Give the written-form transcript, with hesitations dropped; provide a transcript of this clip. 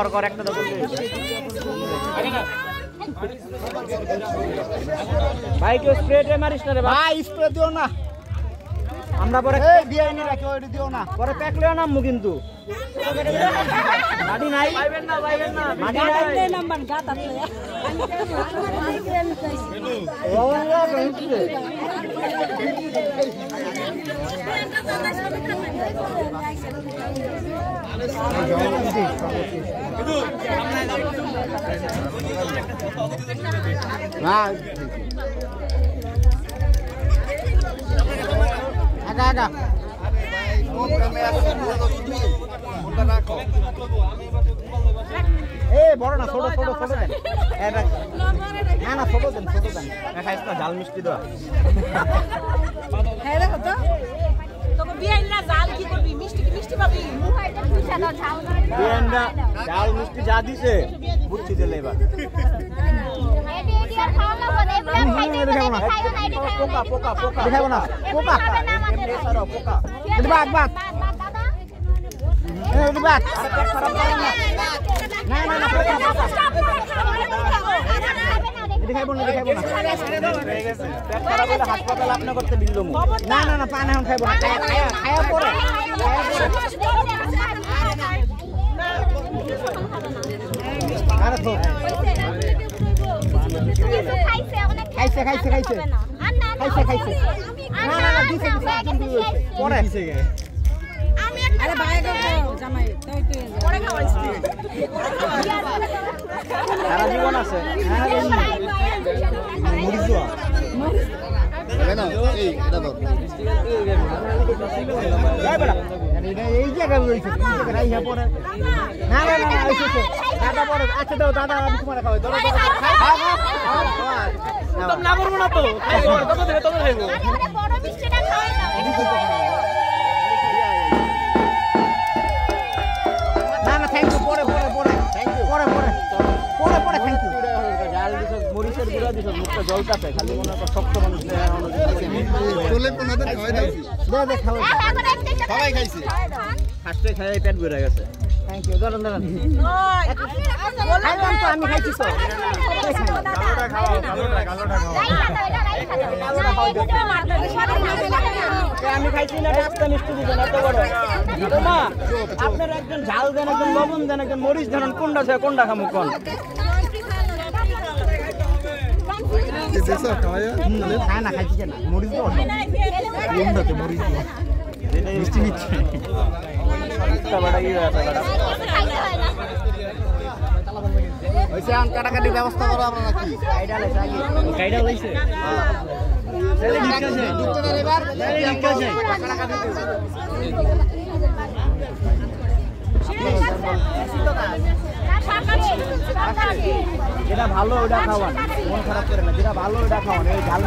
কর একটা দাও ভাই কেউ স্প্রে মারিস না রে ভাই স্প্রে দিও না আমরা পরে বিআইনি রাখি ওই দিও না পরে প্যাকলেও নামবো কিন্তু মাটি নাই পাইবেন না মাটি নাই নাম্বার গাত আছে না আগা বড় না ছোট দেন না না ছোট দেন খাইছ না ঝাল মিষ্টি দেওয়া হ্যাঁ দেখো তো তোকে বিয়াইনা জাল কি করবি মিষ্টি কি মিষ্টি পাবি মুহাইটা খুশা দাও ঝাল বিয়াইনা ঝাল মিষ্টি যা দিছে বুঝছি দিলে এবার এডি আর খাওয়া না বলে এগুলা খাইতে খাইও না এডি খাইও পোকা দেখাবো না পোকা এমনি সারা পোকা বাদ দাদা এডি বাদ আরে পেট খারাপ করে না না পোকা দেখাবো না হয়ে গেছে পেট খারাপ হলে হাসপাতাল আপনি করতে বিলদম না পানি এখন খাইবো না খায়া পরে আরে তো খাইছে না দিছে একদম দিছে পরে দিছে গে আরে ভাই গো জামাই তুই পরে খাওয়াইছিস সারা জীবন আছে মরিচ দাও না এই এটা দাও যাই বড়া এই জায়গায় রইছে এই জায়গায় রাইয়া পরে না আইছে দাদা পরে আচ্ছা দাও দাদা আমি তোমার খাওয়াই দাও তুমি না করব না তো খাইবো দাদা দেবে তো খাইবো বড় মিষ্টিটা খাওয়াই দাও না থ্যাংক ইউ পরে থ্যাংক ইউ পরে থ্যাংক ইউ জাল দিছ মরিচের গুঁড়া দিছ মুখটা জলটাতে খালি মনে কর শক্ত মানুষ তোলে কোনাদের খাওয়াই দাইছি দে খাওয়া সবাই খাইছে ফার্স্টে খাই পেট ভরে গেছে থ্যাংক ইউ দাঁড়ান খাইলাম তো আমি খাইছি তো আমি খাইছি না রাস্তা মিষ্টি দিবেন এত বড় মা আপনার একজন ঝাল দেন একজন লবণ দেন একজন মরিচ দেন কোনটা আছে কোনটা খামু কোন খায় না খাইছি না মরিচ দাও কোনটাতে মরিচ দাও মিষ্টি বড় ইয়ে আছে বড় ওইসে আন কাটাকাটি ব্যবস্থা করো আমরা নাকি কাইডা লইছে সেলে নিকাছে দুটো এবার সেলে নিকাছে কাটাকাটি যেটা ভালো ওটা খাওয়ান মন খারাপ করে না যেটা ভালো ওটা খাওয়ান এই ঝাল